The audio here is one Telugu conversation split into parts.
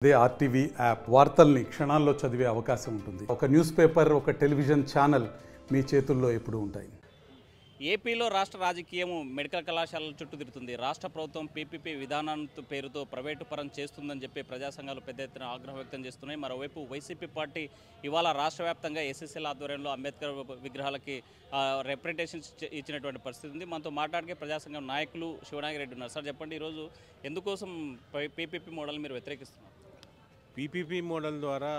అదే ఆర్టీవీ యాప్ వార్తల్ని క్షణాల్లో చదివే అవకాశం ఉంటుంది. ఒక న్యూస్ పేపర్, ఒక టెలివిజన్ ఛానల్ మీ చేతుల్లో ఎప్పుడూ ఉంటాయి. ఏపీలో రాష్ట్ర రాజకీయం మెడికల్ కళాశాలల చుట్టూ తిరుగుతుంది. రాష్ట్ర ప్రభుత్వం పీపీపీ విధానం పేరుతో ప్రైవేటు పరం చేస్తుందని చెప్పి ప్రజా సంఘాలు పెద్ద ఎత్తున ఆగ్రహం వ్యక్తం చేస్తున్నాయి. మరోవైపు వైసీపీ పార్టీ ఇవాళ రాష్ట్ర వ్యాప్తంగా ఎస్ఎస్ఎల్ ఆధ్వర్యంలో అంబేద్కర్ విగ్రహాలకి రిప్రజెంటేషన్స్ ఇచ్చినటువంటి పరిస్థితి ఉంది. మనతో మాట్లాడే ప్రజా సంఘం నాయకులు శివనాగిరెడ్డి ఉన్నారు. సార్ చెప్పండి, ఈరోజు ఎందుకోసం పీపీపీ మోడల్ మీరు వ్యతిరేకిస్తున్నారు? పీపీపీ మోడల్ ద్వారా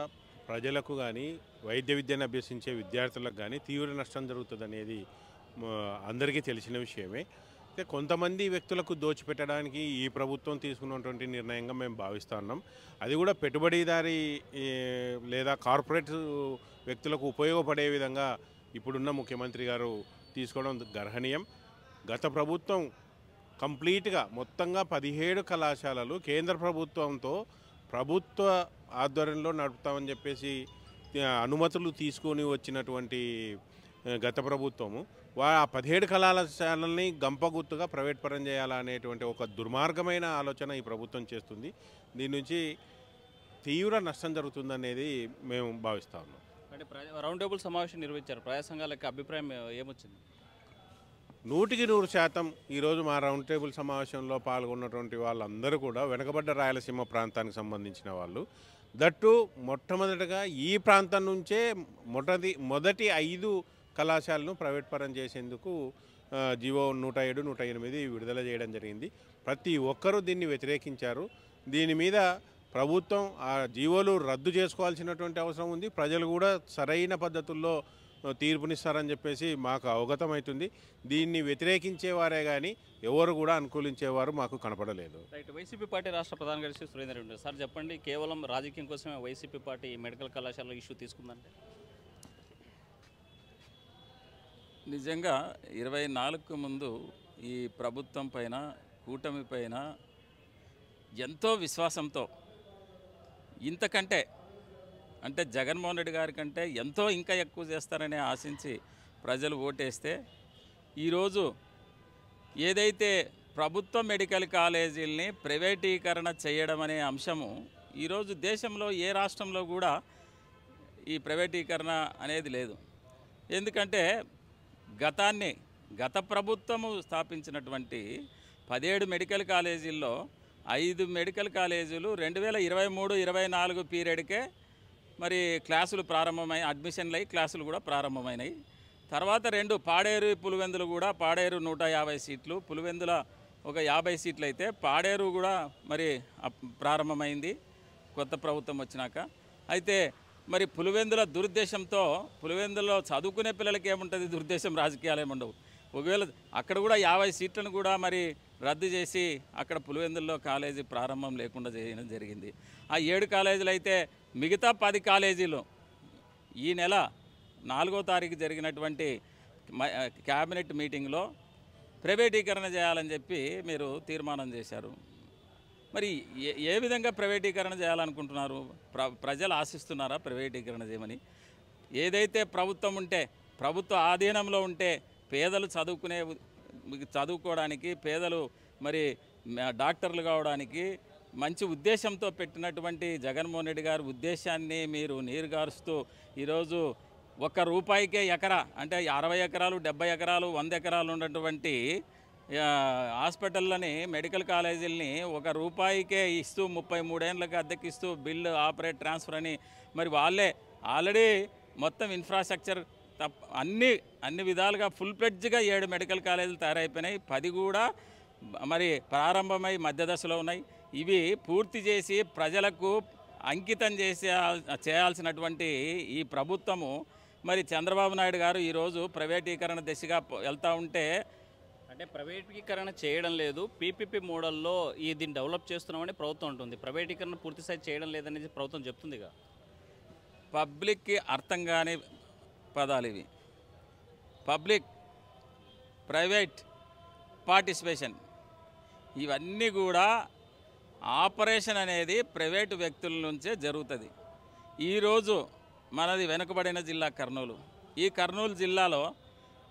ప్రజలకు కానీ వైద్య విద్యను అభ్యసించే విద్యార్థులకు కానీ తీవ్ర నష్టం జరుగుతుంది అనేది అందరికీ తెలిసిన విషయమే. అయితే కొంతమంది వ్యక్తులకు దోచిపెట్టడానికి ఈ ప్రభుత్వం తీసుకున్నటువంటి నిర్ణయంగా మేము భావిస్తున్నాం. అది కూడా పెట్టుబడిదారి లేదా కార్పొరేట్ వ్యక్తులకు ఉపయోగపడే విధంగా ఇప్పుడున్న ముఖ్యమంత్రి గారు తీసుకోవడం గర్హనీయం. గత ప్రభుత్వం కంప్లీట్గా మొత్తంగా 17 కళాశాలలు కేంద్ర ప్రభుత్వంతో ప్రభుత్వ ఆధ్వర్యంలో నడుపుతామని చెప్పేసి అనుమతులు తీసుకొని వచ్చినటువంటి గత ప్రభుత్వము ఆ 17 కళాశాలల్ని గంపగుత్తుగా ప్రైవేట్ పరం చేయాలనేటువంటి ఒక దుర్మార్గమైన ఆలోచన ఈ ప్రభుత్వం చేస్తుంది. దీని నుంచి తీవ్ర నష్టం జరుగుతుందనేది మేము భావిస్తా ఉన్నాం. అంటే రౌండ్ టేబుల్ సమావేశం నిర్వహించారు. ప్రజా సంఘాలకు అభిప్రాయం ఏమొచ్చింది? 100% ఈరోజు మా రౌండ్ టేబుల్ సమావేశంలో పాల్గొన్నటువంటి వాళ్ళందరూ కూడా వెనుకబడ్డ రాయలసీమ ప్రాంతానికి సంబంధించిన వాళ్ళు. దట్టు మొట్టమొదటిగా ఈ ప్రాంతం నుంచే మొదటి 5 కళాశాలను ప్రైవేట్ పరం చేసేందుకు జీవో 107, 108 విడుదల చేయడం జరిగింది. ప్రతి ఒక్కరూ దీన్ని వ్యతిరేకించారు. దీని మీద ప్రభుత్వం ఆ జీవోలు రద్దు చేసుకోవాల్సినటువంటి అవసరం ఉంది. ప్రజలు కూడా సరైన పద్ధతుల్లో తీర్పునిస్తారని చెప్పేసి మాకు అవగతమవుతుంది. దీన్ని వ్యతిరేకించేవారే కానీ ఎవరు కూడా అనుకూలించేవారు మాకు కనపడలేదు. రైట్. వైసీపీ పార్టీ రాష్ట్ర ప్రధాన కార్యదర్శి సురేందర్ రెడ్డి సార్ చెప్పండి, కేవలం రాజకీయం కోసమే వైసీపీ పార్టీ మెడికల్ కళాశాల ఇష్యూ తీసుకుందంటే? నిజంగా 24కు ముందు ఈ ప్రభుత్వం పైన, కూటమి పైన ఎంతో విశ్వాసంతో ఇంతకంటే అంటే జగన్మోహన్ రెడ్డి గారి కంటే ఎంతో ఇంకా ఎక్కువ చేస్తారని ఆశించి ప్రజలు ఓటేస్తే ఈరోజు ఏదైతే ప్రభుత్వ మెడికల్ కాలేజీల్ని ప్రైవేటీకరణ చేయడం అనే అంశము ఈరోజు దేశంలో ఏ రాష్ట్రంలో కూడా ఈ ప్రైవేటీకరణ అనేది లేదు. ఎందుకంటే గత ప్రభుత్వము స్థాపించినటువంటి 17 మెడికల్ కాలేజీల్లో 5 మెడికల్ కాలేజీలు 2023-24 పీరియడ్కే మరి క్లాసులు ప్రారంభమై అడ్మిషన్లు అయ్యి క్లాసులు కూడా ప్రారంభమైనాయి. తర్వాత 2 పాడేరు, పులివెందులు కూడా పాడేరు 150 సీట్లు, పులివెందుల ఒక 50 సీట్లు అయితే పాడేరు కూడా మరి ప్రారంభమైంది కొత్త ప్రభుత్వం వచ్చినాక. అయితే మరి పులివెందుల దురుద్దేశంతో పులివెందులో చదువుకునే పిల్లలకి ఏముంటుంది దురుద్దేశం, రాజకీయాలు ఏముండవు. ఒకవేళ అక్కడ కూడా 50 సీట్లను కూడా మరి రద్దు చేసి అక్కడ పులివెందుల్లో కాలేజీ ప్రారంభం లేకుండా చేయడం జరిగింది. ఆ 7 కాలేజీలు అయితే మిగతా 10 కాలేజీలు ఈ నెల 4వ తారీఖు జరిగినటువంటి క్యాబినెట్ మీటింగ్లో ప్రైవేటీకరణ చేయాలని చెప్పి మీరు తీర్మానం చేశారు. మరి ఏ విధంగా ప్రైవేటీకరణ చేయాలనుకుంటున్నారు? ప్రజలు ఆశిస్తున్నారా ప్రైవేటీకరణ చేయమని? ఏదైతే ప్రభుత్వం ఉంటే, ప్రభుత్వ ఆధీనంలో ఉంటే పేదలు చదువుకోవడానికి, పేదలు మరి డాక్టర్లు కావడానికి మంచి ఉద్దేశంతో పెట్టినటువంటి జగన్మోహన్ రెడ్డి గారి ఉద్దేశాన్ని మీరు నీరుగారుస్తూ ఈరోజు ₹1 ఎకరా అంటే 60 ఎకరాలు, 70 ఎకరాలు, 100 ఎకరాలు ఉన్నటువంటి హాస్పిటల్లని, మెడికల్ కాలేజీలని ₹1 ఇస్తూ 33 ఏళ్ళకి అద్దెకిస్తూ బిల్లు ఆపరేట్ ట్రాన్స్ఫర్ అని మరి వాళ్ళే ఆల్రెడీ మొత్తం ఇన్ఫ్రాస్ట్రక్చర్ అన్ని విధాలుగా ఫుల్ ఫ్లెడ్జ్గా 7 మెడికల్ కాలేజీలు తయారైపోయినాయి. 10 కూడా మరి ప్రారంభమై మధ్య దశలో ఉన్నాయి. ఇవి పూర్తి చేసి ప్రజలకు అంకితం చేయాల్సినటువంటి ఈ ప్రభుత్వము మరి చంద్రబాబు నాయుడు గారు ఈరోజు ప్రైవేటీకరణ దిశగా వెళ్తూ ఉంటే, అంటే ప్రైవేటీకరణ చేయడం లేదు, పీపీపీ మోడల్లో దీన్ని డెవలప్ చేస్తున్నామని ప్రభుత్వం ఉంటుంది. ప్రైవేటీకరణ పూర్తిస్థాయి చేయడం లేదనేది ప్రభుత్వం చెప్తుందిగా. పబ్లిక్కి అర్థం కాని పదాలు ఇవి. పబ్లిక్ ప్రైవేట్ పార్టిసిపేషన్ ఇవన్నీ కూడా ఆపరేషన్ అనేది ప్రైవేటు వ్యక్తుల నుంచే జరుగుతుంది. ఈరోజు మనది వెనుకబడిన జిల్లా కర్నూలు. ఈ కర్నూలు జిల్లాలో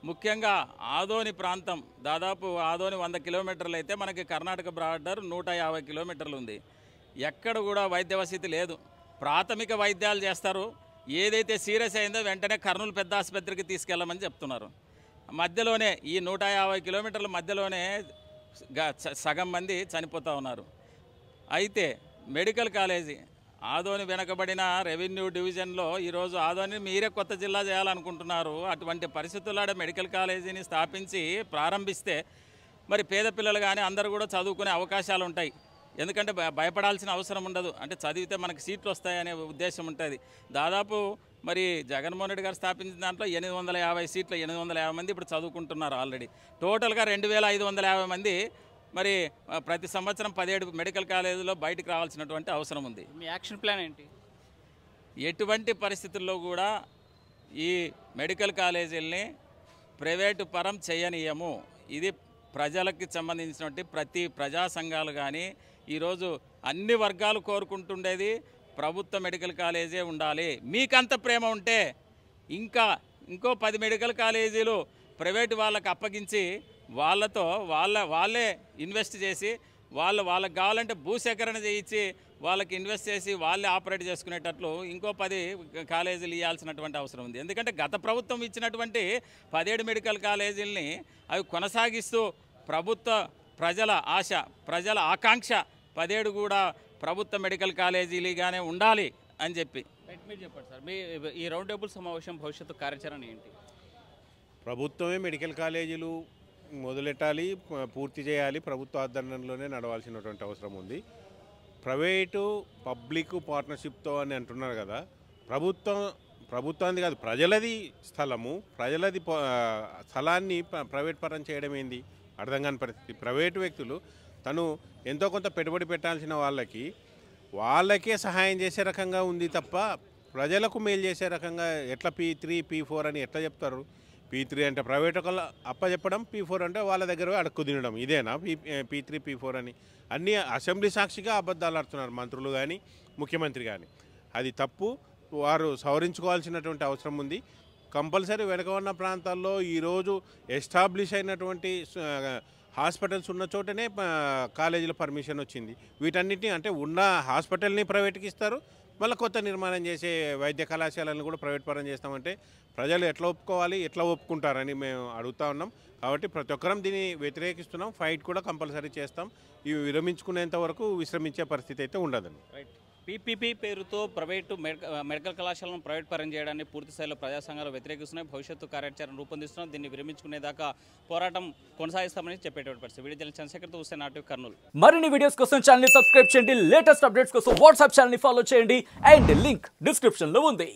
ముఖ్యంగా ఆదోని ప్రాంతం, దాదాపు ఆదోని 100 కిలోమీటర్లు అయితే మనకి కర్ణాటక బార్డర్ 150 కిలోమీటర్లు ఉంది. ఎక్కడ కూడా వైద్య వసతి లేదు. ప్రాథమిక వైద్యాలు చేస్తారు, ఏదైతే సీరియస్ అయిందో వెంటనే కర్నూలు పెద్ద ఆసుపత్రికి తీసుకెళ్ళమని చెప్తున్నారు. మధ్యలోనే ఈ 150 కిలోమీటర్ల మధ్యలోనే సగం మంది చనిపోతూ ఉన్నారు. అయితే మెడికల్ కాలేజీ ఆదోని వెనకబడిన రెవెన్యూ డివిజన్లో ఈరోజు ఆదోని మీరే కొత్త జిల్లా చేయాలనుకుంటున్నారు. అటువంటి పరిస్థితుల్లో మెడికల్ కాలేజీని స్థాపించి ప్రారంభిస్తే మరి పేద పిల్లలు కానీ అందరూ కూడా చదువుకునే అవకాశాలు ఉంటాయి. ఎందుకంటే భయపడాల్సిన అవసరం ఉండదు. అంటే చదివితే మనకు సీట్లు వస్తాయనే ఉద్దేశం ఉంటుంది. దాదాపు మరి జగన్మోహన్ రెడ్డి గారు స్థాపించిన దాంట్లో 850 సీట్లు, 850 మంది ఇప్పుడు చదువుకుంటున్నారు ఆల్రెడీ. టోటల్గా 2550 మంది మరి ప్రతి సంవత్సరం 17 మెడికల్ కాలేజీలో బయటకు రావాల్సినటువంటి అవసరం ఉంది. మీ యాక్షన్ ప్లాన్ ఏంటి? ఎటువంటి పరిస్థితుల్లో కూడా ఈ మెడికల్ కాలేజీల్ని ప్రైవేటు పరం చేయనీయము. ఇది ప్రజలకు సంబంధించినటువంటి ప్రతి ప్రజా సంఘాలు కానీ ఈరోజు అన్ని వర్గాలు కోరుకుంటుండేది ప్రభుత్వ మెడికల్ కాలేజే ఉండాలి. మీకంత ప్రేమ ఉంటే ఇంకో 10 మెడికల్ కాలేజీలు ప్రైవేటు వాళ్ళకు అప్పగించి వాళ్ళే ఇన్వెస్ట్ చేసి వాళ్ళకి కావాలంటే భూసేకరణ చేయించి వాళ్ళకి ఇన్వెస్ట్ చేసి వాళ్ళే ఆపరేట్ చేసుకునేటట్లు ఇంకో 10 కాలేజీలు ఇవ్వాల్సినటువంటి అవసరం ఉంది. ఎందుకంటే గత ప్రభుత్వం ఇచ్చినటువంటి 17 మెడికల్ కాలేజీలని అవి కొనసాగిస్తూ ప్రజల ఆశ, ప్రజల ఆకాంక్ష 17 కూడా ప్రభుత్వ మెడికల్ కాలేజీలుగానే ఉండాలి అని చెప్పి. మీరు చెప్పండి సార్, మీ ఈ రౌండ్ టేబుల్ సమావేశం భవిష్యత్తు కార్యాచరణ ఏంటి? ప్రభుత్వమే మెడికల్ కాలేజీలు మొదలెట్టాలి, పూర్తి చేయాలి, ప్రభుత్వ ఆధ్వర్యంలోనే నడవాల్సినటువంటి అవసరం ఉంది. ప్రైవేటు పబ్లిక్ పార్ట్నర్షిప్తో అని అంటున్నారు కదా, ప్రభుత్వానికి కాదు, ప్రజలది స్థలము, ప్రజలది స్థలాన్ని ప్రైవేట్ పరం చేయడం ఏంది అర్థం కాని పరిస్థితి. ప్రైవేటు వ్యక్తులు తను ఎంతో కొంత పెట్టుబడి పెట్టాల్సిన వాళ్ళకే సహాయం చేసే రకంగా ఉంది తప్ప ప్రజలకు మేలు చేసే రకంగా ఎట్లా P3 P4 అని ఎట్లా చెప్తారు? P3 అంటే ప్రైవేట్ ఒకళ్ళు అప్పచెప్పడం, P4 అంటే వాళ్ళ దగ్గర అడుక్కు తినడం. ఇదేనా P3 P4 అని? అన్ని అసెంబ్లీ సాక్షిగా అబద్ధాలు ఆడుతున్నారు మంత్రులు కానీ ముఖ్యమంత్రి కానీ. అది తప్పు, వారు సవరించుకోవాల్సినటువంటి అవసరం ఉంది. కంపల్సరీ వెనక ఉన్న ప్రాంతాల్లో ఈరోజు ఎస్టాబ్లిష్ అయినటువంటి హాస్పిటల్స్ ఉన్న చోటనే కాలేజీల పర్మిషన్ వచ్చింది. వీటన్నిటిని అంటే ఉన్న హాస్పిటల్ని ప్రైవేట్కి ఇస్తారు, మళ్ళీ కొత్త నిర్మాణం చేసే వైద్య కళాశాలను కూడా ప్రైవేట్ పరం చేస్తామంటే ప్రజలు ఎట్లా ఒప్పుకోవాలి, ఎట్లా ఒప్పుకుంటారని మేము అడుగుతా ఉన్నాం. కాబట్టి ప్రతి ఒక్కరం దీన్ని వ్యతిరేకిస్తున్నాం. ఫైట్ కూడా కంపల్సరీ చేస్తాం. ఇవి విరమించుకునేంత వరకు విశ్రమించే పరిస్థితి అయితే ఉండదండి. రైట్. PPP పేరుతో ప్రైవేటు మెడికల్ కళాశాలను ప్రైవేట్ పరం చేయడాన్ని పూర్తి స్థాయిలో ప్రజా సంఘాలు వ్యతిరేకిస్తున్నాయి. భవిష్యత్తు కార్యాచరణ రూపొందిస్తున్నాం. దీన్ని విరమించుకునేదాకా పోరాటం కొనసాగిస్తామని చెప్పేటువంటి పరిస్థితి. వీడియో జర్నలిస్ట్ చంద్రశేఖర్తో హుస్సేన్, ఆర్టీవీ, కర్నూలు. మరిన్ని వీడియోస్ కోసం ఛానల్ ని సబ్స్క్రైబ్ చేయండి. లేటెస్ట్ అప్డేట్స్ కోసం వాట్సాప్ ఛానల్ ని ఫాలో చేయండి. అండ్ లింక్ డిస్క్రిప్షన్ లో ఉంది.